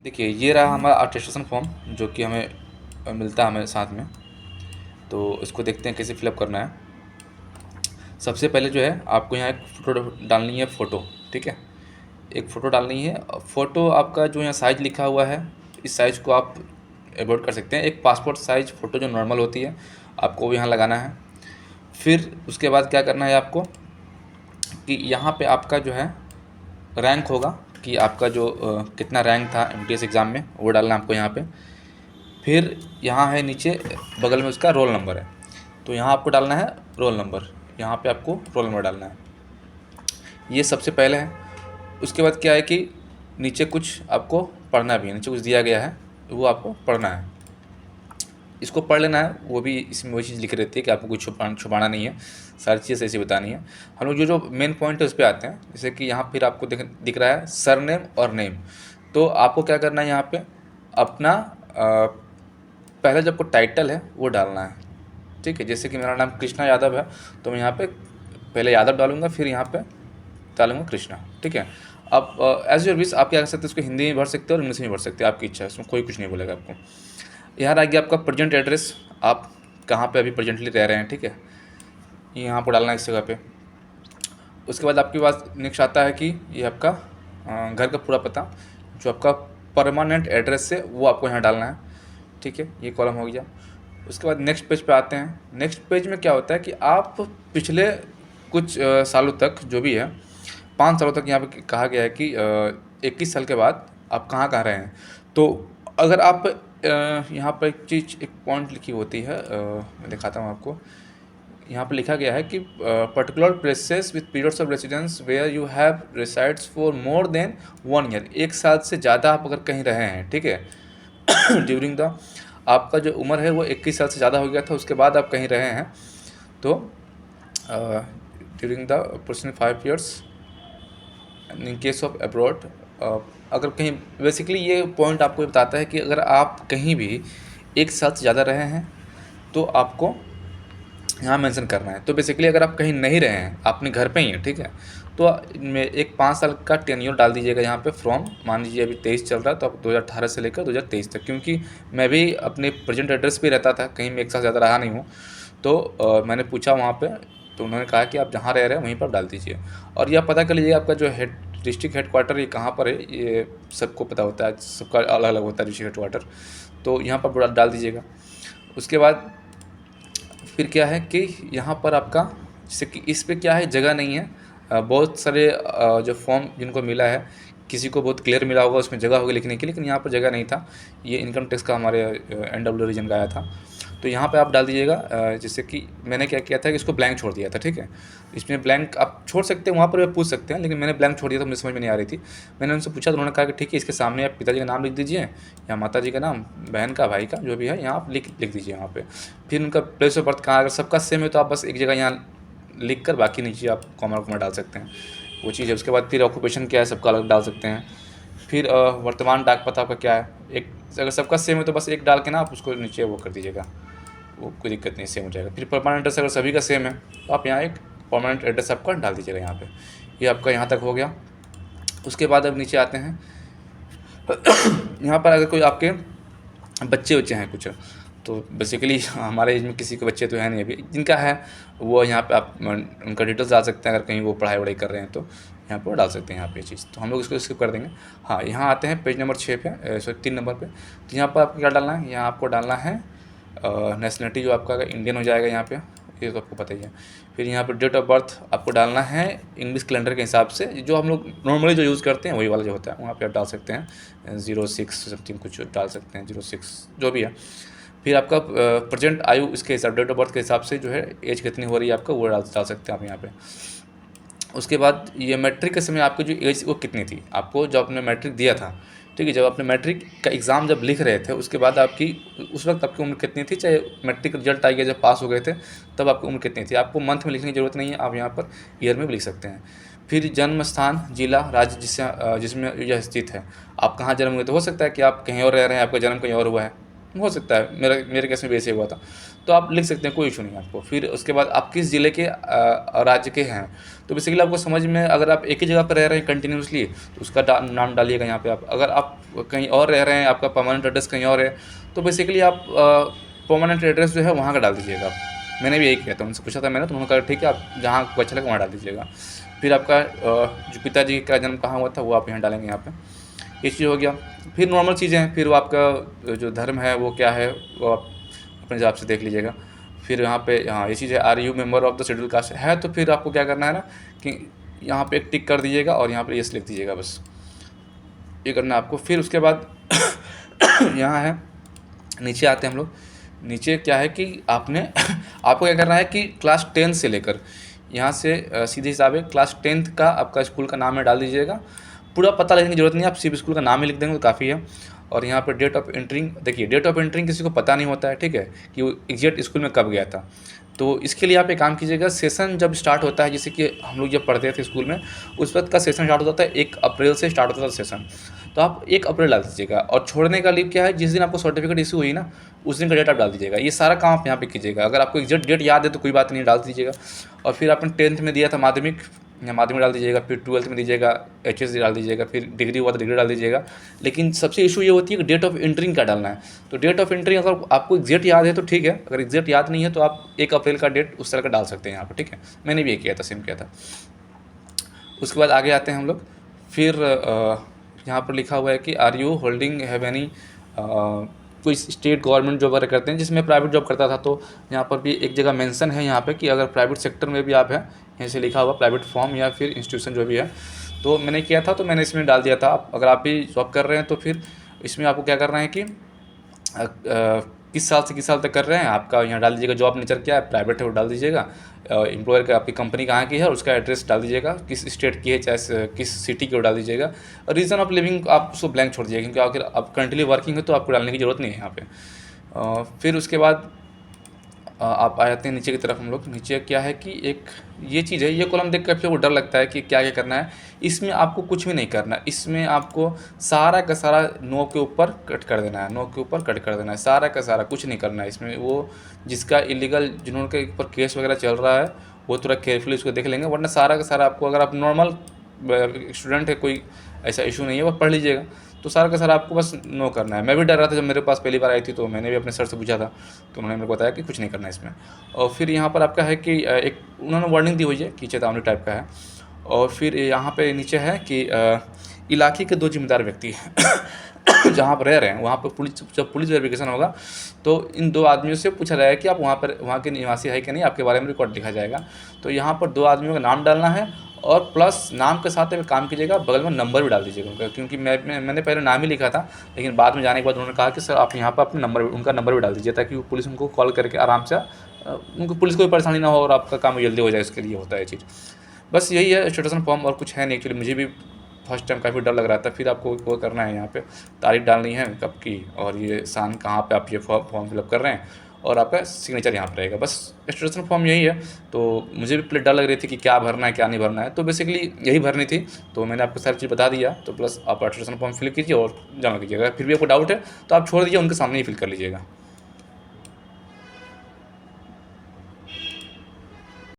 देखिए, ये रहा हमारा अटेस्टेशन फॉर्म जो कि हमें मिलता है हमें साथ में। तो इसको देखते हैं कैसे फिलअप करना है। सबसे पहले जो है आपको यहाँ एक फ़ोटो डालनी है, फ़ोटो, ठीक है। एक फ़ोटो डालनी है। फ़ोटो आपका जो यहाँ साइज़ लिखा हुआ है, इस साइज़ को आप एवॉइड कर सकते हैं। एक पासपोर्ट साइज़ फ़ोटो जो नॉर्मल होती है, आपको वो यहाँ लगाना है। फिर उसके बाद क्या करना है आपको कि यहाँ पे आपका जो है रैंक होगा कि आपका जो कितना रैंक था एमटीएस एग्ज़ाम में, वो डालना है आपको यहाँ पे। फिर यहाँ है नीचे बगल में उसका रोल नंबर है, तो यहाँ आपको डालना है रोल नंबर। यहाँ पे आपको रोल नंबर डालना है, ये सबसे पहले है। उसके बाद क्या है कि नीचे कुछ आपको पढ़ना भी है, नीचे कुछ दिया गया है वो आपको पढ़ना है। इसको पढ़ लेना है, वो भी इसमें वही चीज़ लिखी रहती है कि आपको कुछ छुपाना नहीं है, सारी चीज़ें ऐसी बतानी है। हम लोग जो जो मेन पॉइंट है उस पर आते हैं। जैसे कि यहाँ फिर आपको दिख रहा है सरनेम और नेम। तो आपको क्या करना है, यहाँ पे अपना पहले जो आपको टाइटल है वो डालना है, ठीक है। जैसे कि मेरा नाम कृष्णा यादव है, तो मैं यहाँ पे पहले यादव डालूंगा, फिर यहाँ पे डालूंगा कृष्णा, ठीक है। अब एज योर विश, आप क्या कर सकते हैं, इसको हिंदी में भर सकते हो और इंग्लिश में भर सकते हो, आपकी इच्छा है, इसमें कोई कुछ नहीं बोलेगा आपको। यहाँ रह गया आपका प्रेजेंट एड्रेस, आप कहाँ पे अभी प्रेजेंटली रह रहे हैं, ठीक है। यहाँ पर डालना है इस जगह पे। उसके बाद आपके पास नेक्स्ट आता है कि ये आपका घर का पूरा पता, जो आपका परमानेंट एड्रेस है वो आपको यहाँ डालना है, ठीक है। ये कॉलम हो गया। उसके बाद नेक्स्ट पेज पे आते हैं। नेक्स्ट पेज में क्या होता है कि आप पिछले कुछ सालों तक जो भी है, 5 सालों तक यहाँ पे कहा गया है कि 21 साल के बाद आप कहाँ कहाँ रहे हैं। तो अगर आप यहाँ पर एक चीज़, एक पॉइंट लिखी होती है, मैं दिखाता हूँ आपको। यहाँ पर लिखा गया है कि particular places with periods of residence where you have resides for more than 1 year. 1 साल से ज़्यादा आप अगर कहीं रहे हैं, ठीक है, ड्यूरिंग द, आपका जो उम्र है वो 21 साल से ज़्यादा हो गया था, उसके बाद आप कहीं रहे हैं, तो during the person 5 years in case of abroad. अगर कहीं, बेसिकली ये पॉइंट आपको ये बताता है कि अगर आप कहीं भी 1 साल से ज़्यादा रहे हैं तो आपको यहाँ मेंशन करना है। तो बेसिकली अगर आप कहीं नहीं रहे हैं, आप अपने घर पे ही हैं, ठीक है, तो में एक 5 साल का टेन्योर डाल दीजिएगा यहाँ पे फ्रॉम, मान लीजिए अभी 23 चल रहा है, तो आप 2018 से लेकर 2023 तक, क्योंकि मैं भी अपने प्रेजेंट एड्रेस पे रहता था, कहीं मैं 1 साल ज़्यादा रहा नहीं हूँ। तो मैंने पूछा वहाँ पे, तो उन्होंने कहा कि आप जहाँ रह रहे हैं वहीं पर आप डाल दीजिए। और यह पता कर लीजिए आपका जो हेड डिस्ट्रिक्ट हेडक्वार्टर ये कहाँ पर है, ये सबको पता होता है, सबका अलग अलग होता है डिस्ट्रिक्ट हेडक्वार्टर, तो यहाँ पर डाल दीजिएगा। उसके बाद फिर क्या है कि यहाँ पर आपका, जैसे कि इस पे क्या है, जगह नहीं है। बहुत सारे जो फॉर्म जिनको मिला है, किसी को बहुत क्लियर मिला होगा, उसमें जगह होगी लिखने की, लेकिन यहाँ पर जगह नहीं था। ये इनकम टैक्स का हमारे NW रीजन का आया था, तो यहाँ पे आप डाल दीजिएगा। जैसे कि मैंने क्या किया था कि इसको ब्लैंक छोड़ दिया था, ठीक है। इसमें ब्लैंक आप छोड़ सकते हैं, वहाँ पर भी पूछ सकते हैं, लेकिन मैंने ब्लैंक छोड़ दिया था, मुझे समझ में नहीं आ रही थी। मैंने उनसे पूछा तो उन्होंने कहा कि ठीक है, इसके सामने आप पिताजी का नाम लिख दीजिए, या माता जी का नाम, बहन का, भाई का, जो भी है, यहाँ आप लिख दीजिए वहाँ पे। फिर उनका प्लेस ऑफ बर्थ कहाँ, अगर सबका सेम है तो आप बस एक जगह यहाँ लिख कर बाकी नीचे आप कॉमा डाल सकते हैं, वो चीज़ है। उसके बाद फिर ऑक्यूपेशन क्या है, सबका अलग डाल सकते हैं। फिर वर्तमान डाक पता आपका क्या है, एक, अगर सबका सेम है तो बस एक डाल के ना आप उसको नीचे वो कर दीजिएगा, वो कोई दिक्कत नहीं, सेम हो जाएगा। फिर परमानेंट एड्रेस अगर सभी का सेम है तो आप यहाँ एक परमानेंट एड्रेस आपका डाल दीजिएगा यहाँ पे। ये आपका यहाँ तक हो गया। उसके बाद अब नीचे आते हैं। यहाँ पर अगर कोई आपके बच्चे हैं कुछ, तो बेसिकली हमारे एज में किसी के बच्चे तो है नहीं अभी, जिनका है वो यहाँ पे आप उनका डिटेल्स डाल सकते हैं। अगर कहीं वो पढ़ाई वढ़ाई कर रहे हैं तो यहाँ पर डाल सकते हैं यहाँ पे चीज़, तो हम लोग इसको स्किप कर देंगे। हाँ, यहाँ आते हैं पेज नंबर 6 पे, सॉरी 3 नंबर पे। तो यहाँ पर आपको क्या डालना है, यहाँ आपको डालना है नेशनलिटी, जो आपका इंडियन हो जाएगा यहाँ पे, ये तो आपको पता ही है। फिर यहाँ पर डेट ऑफ बर्थ आपको डालना है इंग्लिश कैलेंडर के हिसाब से, जो हम लोग नॉर्मली जो यूज़ करते हैं वही वाला जो होता है, वहाँ पे आप डाल सकते हैं 06 समथिंग कुछ डाल सकते हैं, 06 जो भी है। फिर आपका प्रेजेंट आयु, इसके हिसाब, डेट ऑफ बर्थ के हिसाब से जो है एज कितनी हो रही है आपका, वो डाल सकते हैं आप यहाँ पे। उसके बाद ये मैट्रिक के समय आपकी जो एज वो कितनी थी, आपको जब आपने मैट्रिक दिया था, ठीक है, जब आपने मैट्रिक का एग्ज़ाम जब लिख रहे थे, उसके बाद आपकी उस वक्त आपकी उम्र कितनी थी, चाहे मैट्रिक रिजल्ट आ गया जब पास हो गए थे तब आपकी उम्र कितनी थी। आपको मंथ में लिखने की ज़रूरत नहीं है, आप यहाँ पर ईयर में भी लिख सकते हैं। फिर जन्म स्थान, जिला, राज्य जिसमें यह स्थित है, आप कहाँ जन्म हुए, तो हो सकता है कि आप कहीं और रह रहे हैं, आपका जन्म कहीं और हुआ है, हो सकता है, मेरे केस में भी ऐसे हुआ था। तो आप लिख सकते हैं, कोई इशू नहीं है आपको। फिर उसके बाद आप किस ज़िले के राज्य के हैं, तो बेसिकली आपको समझ में, अगर आप एक ही जगह पर रह रहे हैं कंटिन्यूसली, तो उसका नाम डालिएगा यहाँ पे आप। अगर आप कहीं और रह रहे हैं, आपका परमानेंट एड्रेस कहीं और है, तो बेसिकली आप परमानेंट एड्रेस जो है वहाँ का डाल दीजिएगा आप। मैंने भी यही किया था, उनसे पूछा था मैंने, तो उन्होंने कहा ठीक है, आप जहाँ आपको अच्छा लगे वहाँ डाल दीजिएगा। फिर आपका जो पिताजी का जन्म कहाँ हुआ था वो आप यहाँ डालेंगे यहाँ पे। ये चीज़ हो गया। फिर नॉर्मल चीज़ें हैं, फिर वो आपका जो धर्म है वो क्या है, वो आप अपने हिसाब से देख लीजिएगा। फिर यहाँ पे, हाँ ये चीज़ है, are you member of the schedule caste है, तो फिर आपको क्या करना है ना कि यहाँ पे एक टिक कर दीजिएगा और यहाँ पे यस लिख दीजिएगा, बस ये करना है आपको। फिर उसके बाद यहाँ है, नीचे आते हैं हम लोग। नीचे क्या है कि आपने आपको क्या करना है कि क्लास 10 से लेकर यहाँ से सीधे हिसाब है, क्लास 10th का आपका स्कूल का नाम है, डाल दीजिएगा। पूरा पता लेने की ज़रूरत नहीं है, आप सिर्फ स्कूल का नाम ही लिख देंगे तो काफ़ी है। और यहाँ पर डेट ऑफ एंट्रिंग, देखिए डेट ऑफ एंट्रिंग किसी को पता नहीं होता है, ठीक है, कि वो एग्जैक्ट स्कूल में कब गया था। तो इसके लिए आप एक काम कीजिएगा, सेशन जब स्टार्ट होता है, जैसे कि हम लोग जब पढ़ते थे स्कूल में, उस वक्त का सेशन स्टार्ट होता था 1 अप्रैल से स्टार्ट होता था सेशन। तो आप 1 अप्रैल डाल दीजिएगा। और छोड़ने का लीव क्या है, जिस दिन आपको सर्टिफिकेट इशू हुई ना, उस दिन का डेट आप डाल दीजिएगा। ये सारा काम आप यहाँ पे कीजिएगा। अगर आपको एग्जैक्ट डेट याद है तो कोई बात नहीं, डाल दीजिएगा। और फिर आपने 10th में दिया था माध्यमिक, या माध्यमिक डाल दीजिएगा। फिर 12th में दीजिएगा, एचएससी डाल दीजिएगा। फिर डिग्री हुआ तो डिग्री डाल दीजिएगा। लेकिन सबसे इशू ये होती है कि डेट ऑफ एंट्रिंग क्या डालना है। तो डेट ऑफ एंट्री अगर आपको एग्जैक्ट याद है तो ठीक है, अगर एग्जैक्ट याद नहीं है तो आप 1 अप्रैल का डेट उस तरह का डाल सकते हैं यहाँ पर, ठीक है। मैंने भी ये किया था, सेम किया था। उसके बाद आगे आते हैं हम लोग। फिर यहाँ पर लिखा हुआ है कि are you holding have any, कोई स्टेट गवर्नमेंट जॉब वगैरह करते हैं, जिसमें प्राइवेट जॉब करता था, तो यहाँ पर भी एक जगह मेंशन है यहाँ पे कि अगर प्राइवेट सेक्टर में भी आप हैं, यहीं से लिखा हुआ प्राइवेट फॉर्म या फिर इंस्टीट्यूशन जो भी है। तो मैंने किया था, तो मैंने इसमें डाल दिया था। अगर आप भी जॉब कर रहे हैं तो फिर इसमें आपको क्या करना है कि किस साल से किस साल तक कर रहे हैं, आपका यहाँ डाल दीजिएगा। जॉब नेचर क्या है, प्राइवेट है वो डाल दीजिएगा। एम्प्लॉयर का, आपकी कंपनी कहाँ की है, उसका एड्रेस डाल दीजिएगा, किस स्टेट की है, चाहे किस सिटी की, वो डाल दीजिएगा। और रीज़न ऑफ लिविंग आप उसको ब्लैंक छोड़ दीजिएगा, क्योंकि आखिर आप कंटिन्यू वर्किंग है तो आपको डालने की ज़रूरत नहीं है यहाँ पे। फिर उसके बाद आप आ जाते हैं नीचे की तरफ। हम लोग नीचे क्या है कि एक ये चीज़ है, ये कॉलम देख कर फिर वो डर लगता है कि क्या क्या करना है। इसमें आपको कुछ भी नहीं करना है, इसमें आपको सारा का सारा नो के ऊपर कट कर देना है, नो के ऊपर कट कर देना है, सारा का सारा कुछ नहीं करना है इसमें। वो जिसका इलीगल, जिन्होंने ऊपर केस वगैरह चल रहा है, वो थोड़ा केयरफुली उसको देख लेंगे, वरना सारा का सारा आपको, अगर आप नॉर्मल स्टूडेंट है, कोई ऐसा इशू नहीं है, वो पढ़ लीजिएगा, तो सारा का सारा आपको बस नो करना है। मैं भी डर रहा था, जब मेरे पास पहली बार आई थी तो मैंने भी अपने सर से पूछा था, तो उन्होंने मेरे को बताया कि कुछ नहीं करना है इसमें। और फिर यहाँ पर आपका है कि एक उन्होंने वार्निंग दी हुई है कि चेतावनी टाइप का है। और फिर यहाँ पे नीचे है कि इलाके के 2 जिम्मेदार व्यक्ति जहाँ पर रह रहे हैं वहाँ पर पुलिस, जब पुलिस वेरिफिकेशन होगा तो इन 2 आदमियों से पूछा जाएगा कि आप वहाँ के निवासी है कि नहीं, आपके बारे में रिकॉर्ड लिखा जाएगा। तो यहाँ पर 2 आदमियों का नाम डालना है, और प्लस नाम के साथ में काम कीजिएगा, बगल में नंबर भी डाल दीजिएगा उनका, क्योंकि मैंने पहले नाम ही लिखा था, लेकिन बाद में जाने के बाद उन्होंने कहा कि सर आप यहाँ पर अपने नंबर, उनका नंबर भी डाल दीजिए, ताकि वो पुलिस उनको कॉल करके आराम से, उनको पुलिस को भी परेशानी ना हो और आपका काम जल्दी हो जाए, इसके लिए होता है ये चीज़। बस यही है स्टेटस फॉर्म, और कुछ है नहीं। एक्चुअली मुझे भी फर्स्ट टाइम काफ़ी डर लग रहा था। फिर आपको वो करना है, यहाँ पे तारीख डालनी है कब की, और ये सान कहाँ पे आप ये फॉर्म फिलअप कर रहे हैं, और आपका सिग्नेचर यहाँ पर रहेगा। बस स्टेटस फॉर्म यही है। तो मुझे भी पहले डर लग रही थी कि क्या भरना है क्या नहीं भरना है, तो बेसिकली यही भरनी थी। तो मैंने आपको सारी चीज़ बता दिया। तो प्लस आप स्टेटस फॉर्म फिल कीजिए और जमा कीजिएगा। फिर भी आपको डाउट है तो आप छोड़ दीजिए, उनके सामने ही फिल कर लीजिएगा।